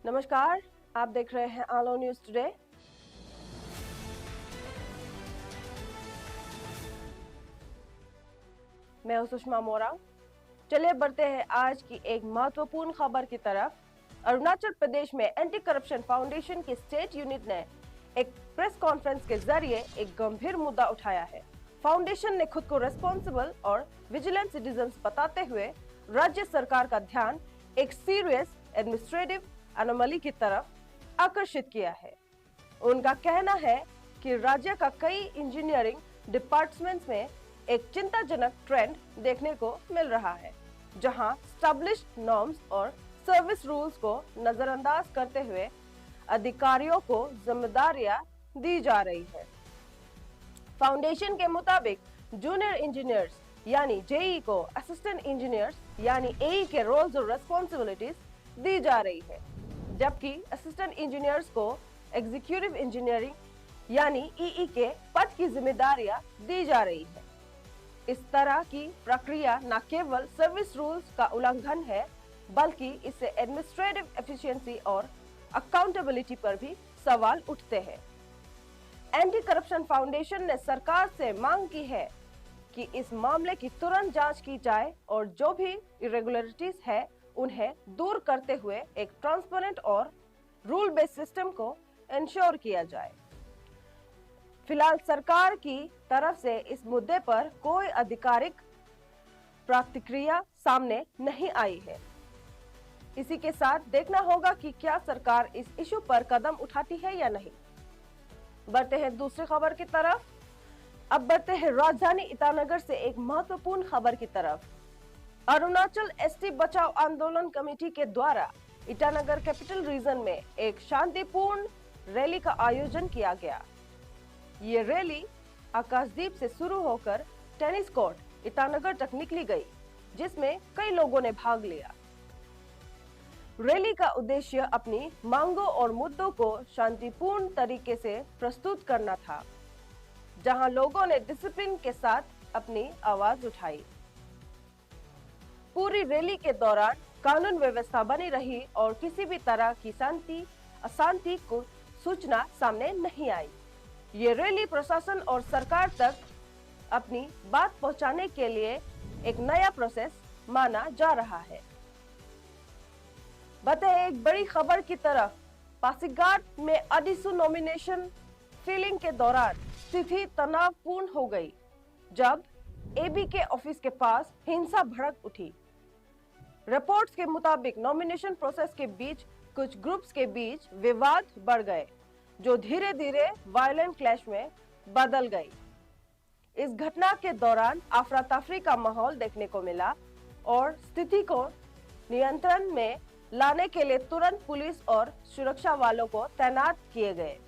नमस्कार, आप देख रहे हैं आलो न्यूज टुडे। मैं हूं सुषमा मोरा। चलिए बढ़ते हैं आज की एक महत्वपूर्ण खबर की तरफ। अरुणाचल प्रदेश में एंटी करप्शन फाउंडेशन की स्टेट यूनिट ने एक प्रेस कॉन्फ्रेंस के जरिए एक गंभीर मुद्दा उठाया है। फाउंडेशन ने खुद को रेस्पॉन्सिबल और विजिलेंट सिटीजन्स बताते हुए राज्य सरकार का ध्यान एक सीरियस एडमिनिस्ट्रेटिव एनोमली की तरफ आकर्षित किया है। उनका कहना है कि राज्य का कई इंजीनियरिंग डिपार्टमेंट्स में एक चिंताजनक ट्रेंड देखने को मिल रहा है, जहां स्टैब्लिश्ड नॉर्म्स और सर्विस रूल्स को नजरअंदाज करते हुए अधिकारियों को जिम्मेदारियां दी जा रही है। फाउंडेशन के मुताबिक जूनियर इंजीनियर्स यानी जेई को असिस्टेंट इंजीनियर्स यानी एई के रोल्स और रेस्पॉन्सिबिलिटीज दी जा रही है, जबकि असिस्टेंट इंजीनियर्स को एग्जीक्यूटिव इंजीनियरिंग यानी ईई के पद की जिम्मेदारियां दी जा रही है। इस तरह की प्रक्रिया न केवल सर्विस रूल्स का उल्लंघन है, बल्कि इससे एडमिनिस्ट्रेटिव एफिशिएंसी और अकाउंटेबिलिटी पर भी सवाल उठते हैं। एंटी करप्शन फाउंडेशन ने सरकार से मांग की है कि इस मामले की तुरंत जांच की जाए और जो भी इरेगुलरिटीज है उन्हें दूर करते हुए एक ट्रांसपेरेंट और रूल बेस्ड सिस्टम को इंश्योर किया जाए। फिलहाल सरकार की तरफ से इस मुद्दे पर कोई आधिकारिक प्रतिक्रिया सामने नहीं आई है। इसी के साथ देखना होगा कि क्या सरकार इस इशू पर कदम उठाती है या नहीं। बढ़ते हैं दूसरी खबर की तरफ। अब बढ़ते हैं राजधानी ईटानगर से एक महत्वपूर्ण खबर की तरफ। अरुणाचल एसटी बचाओ आंदोलन कमेटी के द्वारा ईटानगर कैपिटल रीजन में एक शांतिपूर्ण रैली का आयोजन किया गया। ये रैली आकाशदीप से शुरू होकर टेनिस कोर्ट ईटानगर तक निकली गई, जिसमें कई लोगों ने भाग लिया। रैली का उद्देश्य अपनी मांगों और मुद्दों को शांतिपूर्ण तरीके से प्रस्तुत करना था, जहां लोगों ने डिसिप्लिन के साथ अपनी आवाज उठाई। पूरी रैली के दौरान कानून व्यवस्था बनी रही और किसी भी तरह की अशांति को सूचना सामने नहीं आई। ये रैली प्रशासन और सरकार तक अपनी बात पहुंचाने के लिए एक नया प्रोसेस माना जा रहा है। बताए एक बड़ी खबर की तरफ। पासीघाट में अडिसू नॉमिनेशन फिलिंग के दौरान स्थिति तनावपूर्ण हो गई, जब एबी के ऑफिस के पास हिंसा भड़क उठी। रिपोर्ट्स के मुताबिक नॉमिनेशन प्रोसेस के बीच कुछ ग्रुप्स के बीच विवाद बढ़ गए, जो धीरे धीरे वायलेंट क्लैश में बदल गई। इस घटना के दौरान अफरा तफरी का माहौल देखने को मिला और स्थिति को नियंत्रण में लाने के लिए तुरंत पुलिस और सुरक्षा वालों को तैनात किए गए।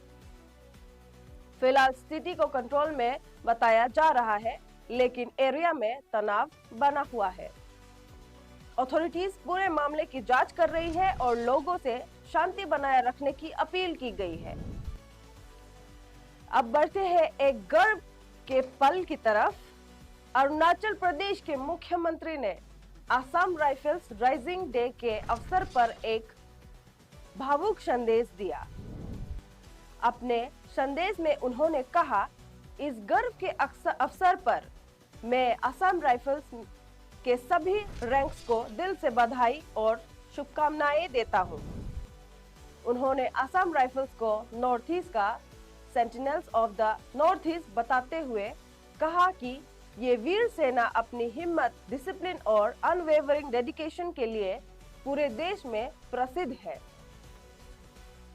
फिलहाल स्थिति को कंट्रोल में बताया जा रहा है, लेकिन एरिया में तनाव बना हुआ है। अथॉरिटीज पूरे मामले की जांच कर रही है और लोगों से शांति बनाए रखने की अपील की गई है। अब बढ़ते हैं एक गर्व के पल की तरफ। अरुणाचल प्रदेश के मुख्यमंत्री ने आसाम राइफल्स राइजिंग डे के अवसर पर एक भावुक संदेश दिया। अपने संदेश में उन्होंने कहा, इस गर्व के अवसर पर मैं आसाम राइफल्स के सभी रैंक्स को दिल से बधाई और शुभकामनाएं देता हूं। उन्होंने आसाम राइफल्स को नॉर्थ ईस्ट का sentinels of the north east बताते हुए कहा कि ये वीर सेना अपनी हिम्मत, डिसिप्लिन और अनवेवरिंग डेडिकेशन के लिए पूरे देश में प्रसिद्ध है।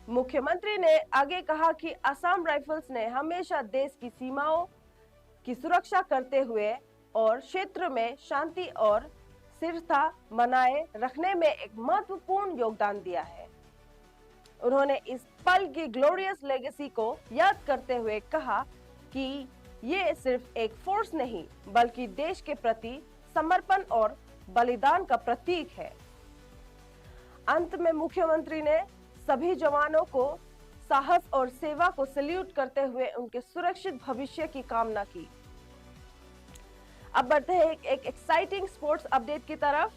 मुख्यमंत्री ने आगे कहा कि आसाम राइफल्स ने हमेशा देश की सीमाओं की सुरक्षा करते हुए और क्षेत्र में शांति और स्थिरता बनाए रखने में एक महत्वपूर्ण योगदान दिया है। उन्होंने इस पल की ग्लोरियस लेगेसी को याद करते हुए कहा कि ये सिर्फ एक फोर्स नहीं, बल्कि देश के प्रति समर्पण और बलिदान का प्रतीक है। अंत में मुख्यमंत्री ने सभी जवानों को साहस और सेवा को सैल्यूट करते हुए उनके सुरक्षित भविष्य की कामना की। अब बढ़ते हैं एक एक्साइटिंग स्पोर्ट्स अपडेट की तरफ।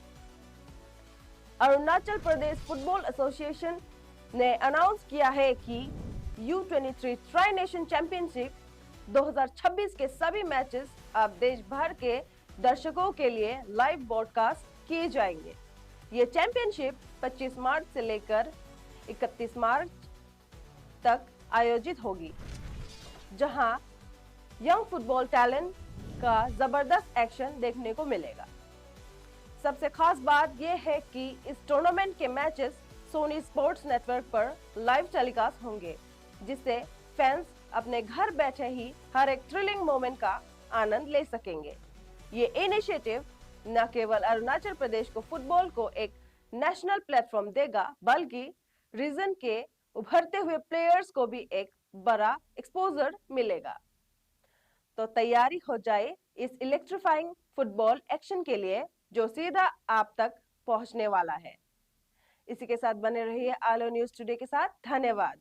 अरुणाचल प्रदेश फुटबॉल एसोसिएशन ने अनाउंस किया है कि U23 ट्राई नेशन चैंपियनशिप 2026 के सभी मैचेस अब देश भर के दर्शकों के लिए लाइव ब्रॉडकास्ट किए जाएंगे। ये चैंपियनशिप 25 मार्च से लेकर 31 मार्च तक आयोजित होगी, जहां यंग फुटबॉल टैलेंट का जबरदस्त एक्शन देखने को मिलेगा। सबसे खास बात यह है कि इस टूर्नामेंट के मैचेस सोनी स्पोर्ट्स नेटवर्क पर लाइव टेलीकास्ट होंगे, जिससे फैंस अपने घर बैठे ही हर एक थ्रिलिंग मोमेंट का आनंद ले सकेंगे। ये इनिशिएटिव न केवल अरुणाचल प्रदेश को फुटबॉल को एक नेशनल प्लेटफॉर्म देगा, बल्कि रीजन के उभरते हुए प्लेयर्स को भी एक बड़ा एक्सपोजर मिलेगा। तो तैयारी हो जाए इस इलेक्ट्रीफाइंग फुटबॉल एक्शन के लिए, जो सीधा आप तक पहुंचने वाला है। इसी के साथ बने रहिए आलो न्यूज टुडे के साथ। धन्यवाद।